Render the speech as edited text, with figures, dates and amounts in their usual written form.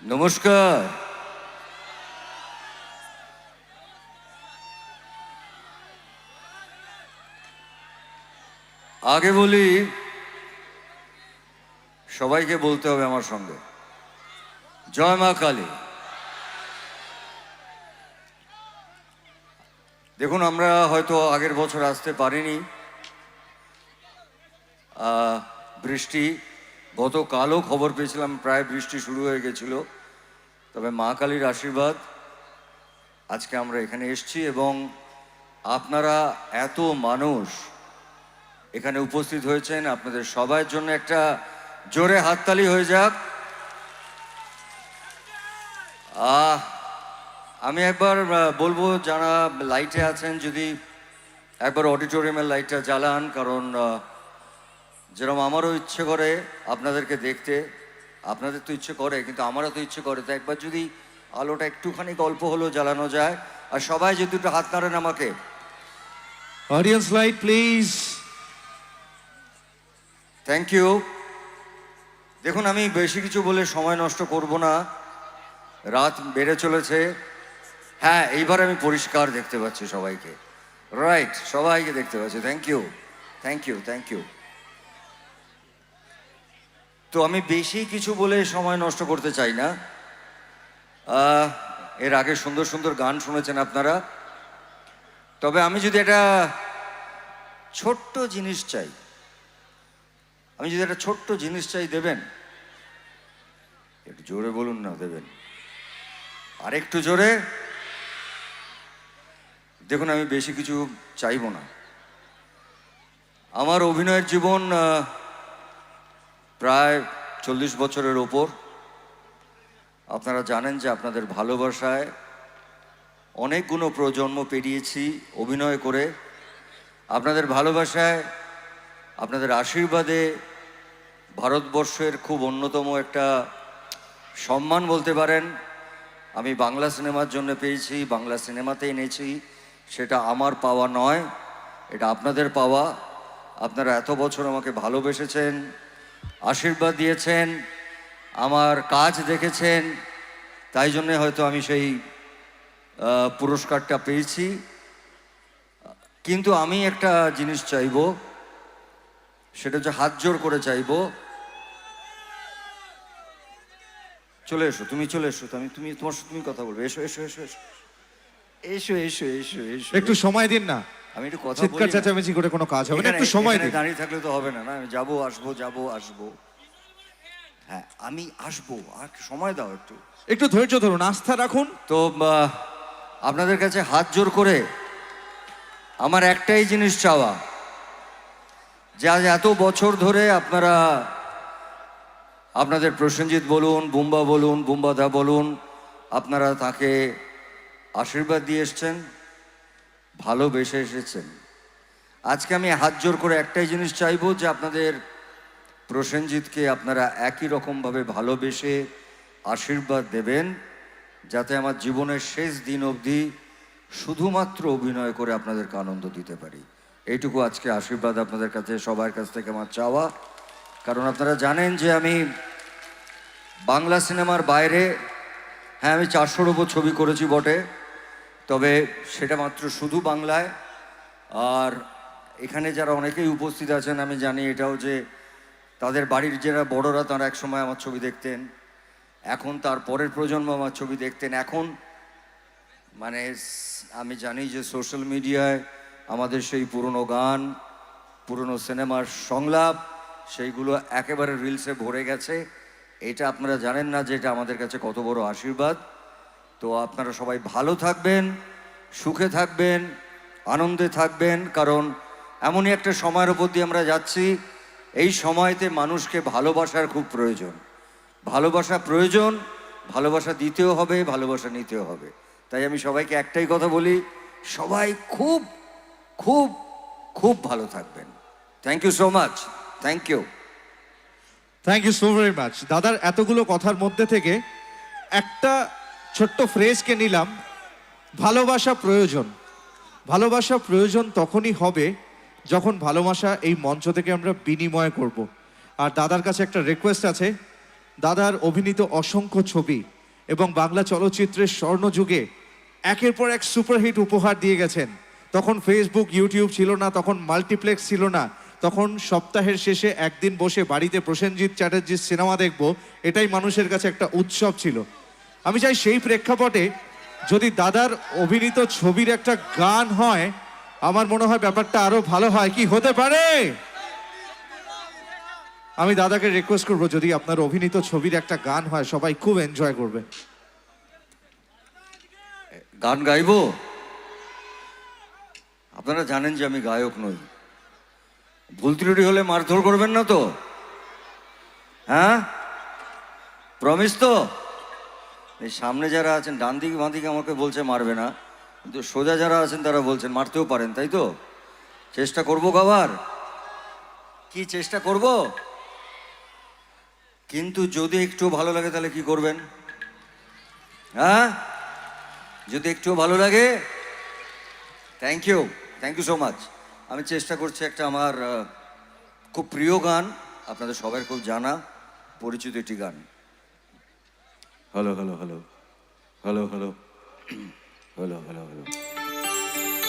নমস্কার। আগে বলি, সবাইকে বলতে হবে আমার সঙ্গে, জয় মা কালী। দেখুন, আমরা হয়তো আগের বছর আসতে পারিনি, বৃষ্টি, গতকালও খবর পেয়েছিলাম প্রায় বৃষ্টি শুরু হয়ে গেছিল। তবে মা কালীর আশীর্বাদ আজকে আমরা এখানে এসেছি এবং আপনারা এত মানুষ এখানে উপস্থিত হয়েছেন, আপনাদের সবার জন্য একটা জোরে হাততালি হয়ে যাক। আমি একবার বলবো, যারা লাইটে আছেন যদি একবার অডিটোরিয়ামের লাইটটা জ্বালান, কারণ যেরকম আমারও ইচ্ছে করে আপনাদেরকে দেখতে, আপনাদের তো ইচ্ছে করে কিন্তু আমারও তো ইচ্ছে করে, তো একবার যদি আলোটা একটুখানি অল্প হলেও জ্বালানো যায়। আর সবাই যদি একটু হাত নাড়েন আমাকে। Audience light please. Thank you. দেখুন, আমি বেশি কিছু বলে সময় নষ্ট করব না, রাত বেড়ে চলেছে। হ্যাঁ, এইবার আমি পরিষ্কার দেখতে পাচ্ছি সবাইকে, রাইট, সবাইকে দেখতে পাচ্ছি। Thank you, thank you, thank you. তো আমি বেশি কিছু বলে সময় নষ্ট করতে চাই না। এর আগে সুন্দর সুন্দর গান শুনেছেন আপনারা, তবে আমি যদি একটা ছোট্ট জিনিস চাই, দেবেন? একটু জোরে বলুন না, দেবেন? আর একটু জোরে। দেখুন, আমি বেশি কিছু চাইবো না। আমার অভিনয়ের জীবন প্রায় 40 বছরের ওপর। আপনারা জানেন যে আপনাদের ভালোবাসায় অনেকগুলো প্রজন্ম পেরিয়েছি অভিনয় করে। আপনাদের ভালোবাসায়, আপনাদের আশীর্বাদে ভারতবর্ষের খুব অন্যতম একটা সম্মান বলতে পারেন আমি বাংলা সিনেমার জন্য পেয়েছি, বাংলা সিনেমাতে এনেছি। সেটা আমার পাওয়া নয়, এটা আপনাদের পাওয়া। আপনারা এত বছর আমাকে ভালোবেসেছেন, আশীর্বাদ দিয়েছেন, আমার কাজ দেখেছেন, তাই জন্যে হয়তো আমি সেই পুরস্কারটা পেয়েছি। কিন্তু আমি একটা জিনিস চাইবো, সেটা হচ্ছে হাত জোর করে চাইবো। চলে এসো, তুমি চলে এসো, তুমি তোমার সাথে তুমি কথা বলবে। এসো এসো এসো এসো এসো এসো এসো এসো। একটু সময় দিন না, আমি একটু কথা চিৎকার বলি। চেঁচামেচি করে কোনো কাজ হবে না, একটু সময় দিন। দাঁড়িয়ে থাকলে তো হবে না, না আমি যাবো আসবো যাবো আসবো। হ্যাঁ, আমি আসবো, আর সময় দাও একটু, একটু ধৈর্য ধরুন, আস্থা রাখুন। তো আপনাদের কাছে হাত জোর করে আমার একটাই জিনিস চাওয়া, যে আজ এত বছর ধরে আপনারা, আপনাদের প্রসেনজিৎ বলুন, বুম্বা বলুন, বুম্বাদা বলুন, আপনারা তাকে আশীর্বাদ দিয়ে এসছেন, ভালোবেসে এসেছেন। আজকে আমি হাত জোর করে একটাই জিনিস চাইবো, যে আপনাদের প্রসেনজিৎকে আপনারা একই রকমভাবে ভালোবেসে আশীর্বাদ দেবেন, যাতে আমার জীবনের শেষ দিন অবধি শুধুমাত্র অভিনয় করে আপনাদেরকে আনন্দ দিতে পারি। এইটুকু আজকে আশীর্বাদ আপনাদের কাছে, সবার কাছ থেকে আমার চাওয়া। কারণ আপনারা জানেন যে আমি বাংলা সিনেমার বাইরে, হ্যাঁ, আমি 400-র ওপর ছবি করেছি বটে, তবে সেটা মাত্র শুধু বাংলায়। আর এখানে যারা অনেকেই উপস্থিত আছেন, আমি জানি এটাও, যে তাদের বাড়ির যারা বড়রা, তারা একসময় আমার ছবি দেখতেন, এখন তার পরের প্রজন্ম আমার ছবি দেখতেন। এখন মানে আমি জানি যে সোশ্যাল মিডিয়ায় আমাদের সেই পুরনো গান, পুরনো সিনেমার সংলাপ, সেইগুলো একেবারে রিলসে ভরে গেছে। এটা আপনারা জানেন না যে এটা আমাদের কাছে কত বড় আশীর্বাদ। তো আপনারা সবাই ভালো থাকবেন, সুখে থাকবেন, আনন্দে থাকবেন, কারণ এমনই একটা সময়ের উপর দিয়ে আমরা যাচ্ছি। এই সময়তে মানুষকে ভালোবাসার খুব প্রয়োজন, ভালোবাসা প্রয়োজন, ভালোবাসা দিতেও হবে, ভালোবাসা নিতেও হবে। তাই আমি সবাইকে একটাই কথা বলি, সবাই খুব খুব খুব ভালো থাকবেন। Thank you so much, thank you. Thank you so very much. দাদার এতগুলো কথার মধ্যে থেকে একটা ছোট্ট ফ্রেজকে নিলাম, ভালোবাসা প্রয়োজন। ভালোবাসা প্রয়োজন তখনই হবে যখন ভালোবাসা এই মঞ্চ থেকে আমরা বিনিময় করব। আর দাদার কাছে একটা রিকোয়েস্ট আছে, দাদার অভিনীত অসংখ্য ছবি এবং বাংলা চলচ্চিত্রের স্বর্ণযুগে একের পর এক সুপারহিট উপহার দিয়ে গেছেন। তখন ফেসবুক ইউটিউব ছিল না, তখন মাল্টিপ্লেক্স ছিল না, তখন সপ্তাহের শেষে একদিন বসে বাড়িতে প্রসেনজিৎ চ্যাটার্জির সিনেমা দেখব, এটাই মানুষের কাছে একটা উৎসব ছিল। আমি চাই সেই প্রেক্ষাপটে যদি দাদার অভিনীত ছবির একটা গান হয়, আমার মনে হয় ব্যাপারটা আরো ভালো হয়। কি হতে পারে? আমি দাদাকে রিকোয়েস্ট করবো যদি আপনার অভিনীত ছবির একটা গান হয়, সবাই খুব এনজয় করবে। গান গাইবো? আপনারা জানেন যে আমি গায়ক নই। ভুল ত্রুটি হলে মারধর করবেন না তো? হ্যাঁ, প্রমিস তো? এই সামনে যারা আছেন ডান দিকে বাঁ দিকে আমাকে বলছে মারবে না, কিন্তু সোজা যারা আছেন তারা বলছেন মারতেও পারেন, তাই তো? চেষ্টা করবো গাবার, কি চেষ্টা করব? কিন্তু যদি একটু ভালো লাগে তাহলে কি করবেন? হ্যাঁ, যদি একটু ভালো লাগে, থ্যাংক ইউ সো মাচ। আমি চেষ্টা করছি একটা আমার খুব প্রিয় গান, আপনাদের সবার খুব জানা পরিচিত একটি গান। Hello hello hello hello hello hello hello hello